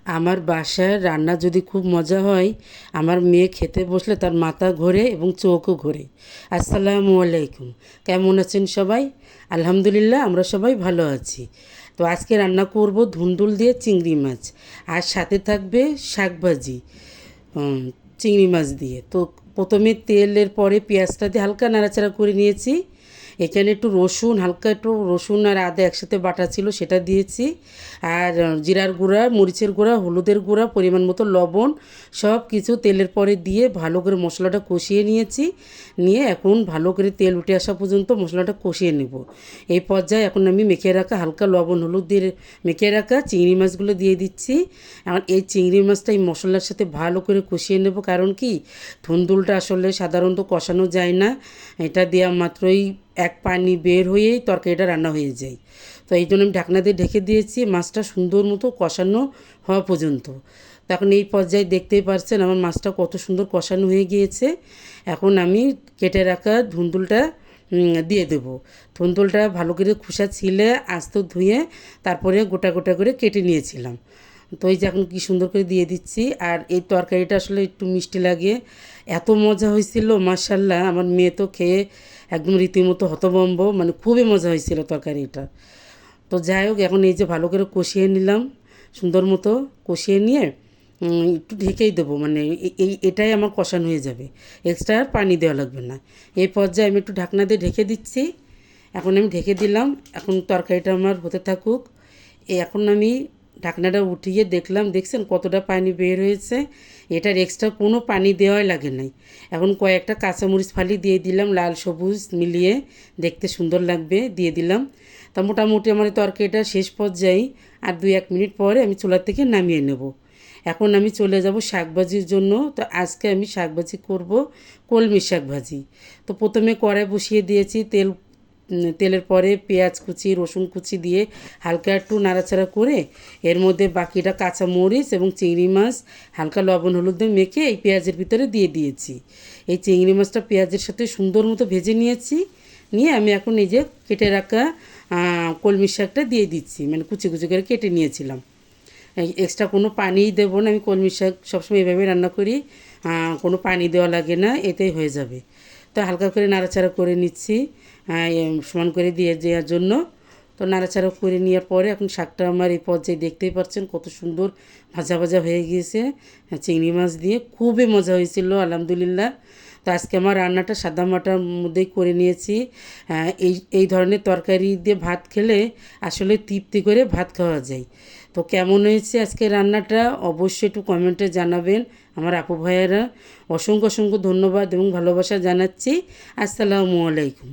আমার বাসায় রান্না যদি খুব মজা হয়, আমার মেয়ে খেতে বসলে তার মাথা ঘোরে এবং চোখও ঘোরে। আসসালামু আলাইকুম। কেমন আছেন সবাই? আলহামদুলিল্লাহ, আমরা সবাই ভালো আছি। তো আজকে রান্না করব ধুন্দুল দিয়ে চিংড়ি মাছ, আর সাথে থাকবে শাক ভাজি চিংড়ি মাছ দিয়ে। তো প্রথমে তেলের পরে পেঁয়াজটা দিয়ে হালকা নাড়াচাড়া করে নিয়েছি। এখানে একটু রসুন, হালকা একটু রসুন আর আদা একসাথে বাটা ছিল সেটা দিয়েছি। আর জিরার গুঁড়া, মরিচের গুঁড়া, হলুদের গুঁড়া, পরিমাণ মতো লবণ, সব কিছু তেলের পরে দিয়ে ভালো করে মশলাটা কষিয়ে নিয়েছি। নিয়ে এখন ভালো করে তেল উঠে আসা পর্যন্ত মশলাটা কষিয়ে নেব। এই পর্যায়ে এখন আমি মেখে রাখা, হালকা লবণ হলুদ দিয়ে মেখে রাখা চিংড়ি মাছগুলো দিয়ে দিচ্ছি। এখন এই চিংড়ি মাছটা এই মশলার সাথে ভালো করে কষিয়ে নেব। কারণ কি, ধুন্দুলটা আসলে সাধারণত কষানো যায় না, এটা দেওয়া মাত্রই এক পানি বের হয়েই তরকারিটা রান্না হয়ে যায়। তো এই জন্য আমি ঢাকনা দিয়ে ঢেকে দিয়েছি মাছটা সুন্দর মতো কষানো হওয়া পর্যন্ত। তখন এই পর্যায়ে দেখতেই পারছেন আমার মাছটা কত সুন্দর কষানো হয়ে গিয়েছে। এখন আমি কেটে রাখা ধুন্দুলটা দিয়ে দেবো। ধুন্দুলটা ভালো করে খোসা ছিলে আস্ত ধুয়ে তারপরে গোটা গোটা করে কেটে নিয়েছিলাম। তো এই যে এখন কী সুন্দর করে দিয়ে দিচ্ছি। আর এই তরকারিটা আসলে একটু মিষ্টি লাগে, এত মজা হয়েছিল মাশাল্লাহ। আমার মেয়ে তো খেয়ে একদম রীতিমতো হতভম্ব, মানে খুবই মজা হয়েছিল তরকারিটা। তো যাই হোক, এখন এই যে ভালো করে কষিয়ে নিলাম, সুন্দর মতো কষিয়ে নিয়ে একটু ঢেকেই দেবো, মানে এটাই আমার কষানো হয়ে যাবে, এক্সট্রা আর পানি দেওয়া লাগবে না। এই পর্যায়ে আমি একটু ঢাকনা দিয়ে ঢেকে দিচ্ছি। এখন আমি ঢেকে দিলাম, এখন তরকারিটা আমার হতে থাকুক। এখন আমি ঢাকনাটা উঠিয়ে দেখলাম, দেখছেন কতটা পানি বের হয়েছে। এটার এক্সট্রা কোনো পানি দেওয়াই লাগে নাই। এখন কয়েকটা কাঁচামরিচ ফালি দিয়ে দিলাম, লাল সবুজ মিলিয়ে দেখতে সুন্দর লাগবে, দিয়ে দিলাম। তা মোটামুটি আমার তরকারিটা শেষ পর্যায়ে আর 2-1 মিনিট পরে আমি চুলা থেকে নামিয়ে নেব। এখন আমি চলে যাব শাকভাজির জন্য। তো আজকে আমি শাকভাজি করব, কলমি শাক ভাজি। তো প্রথমে কড়াই বসিয়ে দিয়েছি, তেলের পরে পেঁয়াজ কুচি, রসুন কুচি দিয়ে হালকা একটু নাড়াচাড়া করে এর মধ্যে বাকিটা কাঁচামরিচ এবং চিংড়ি মাছ হালকা লবণ হলুদ দিয়ে মেখে এই পেঁয়াজের ভিতরে দিয়ে দিয়েছি। এই চিংড়ি মাছটা পেঁয়াজের সাথে সুন্দর মতো ভেজে নিয়েছি। নিয়ে আমি এখন এই যে কেটে রাখা কলমি শাকটা দিয়ে দিচ্ছি, মানে কুচি কুচি করে কেটে নিয়েছিলাম। এক্সট্রা কোনো পানিই দেবো না, আমি কলমি শাক সবসময় এভাবে রান্না করি, কোনো পানি দেওয়া লাগে না, এতেই হয়ে যাবে। তো হালকা করে নাড়াচাড়া করে নিচ্ছি সমান করে দিয়ে দেওয়ার জন্য। তো নাড়াচাড়া করে নেওয়ার পরে এখন শাকটা আমার এই পর্যায়ে দেখতেই পাচ্ছেন কত সুন্দর ভাজা ভাজা হয়ে গিয়েছে। চিংড়ি মাছ দিয়ে খুবই মজা হয়েছিল আলহামদুলিল্লাহ। তো আজকে আমার রান্নাটা সাদামাটার মধ্যেই করে নিয়েছি। এই ধরনের তরকারি দিয়ে ভাত খেলে আসলে তৃপ্তি করে ভাত খাওয়া যায়। তো কেমন হয়েছে আজকে রান্নাটা অবশ্যই একটু কমেন্টে জানাবেন আমার আপু ভাইয়েরা। অসংখ্য অসংখ্য ধন্যবাদ এবং ভালোবাসা জানাচ্ছি। আসসালামু আলাইকুম।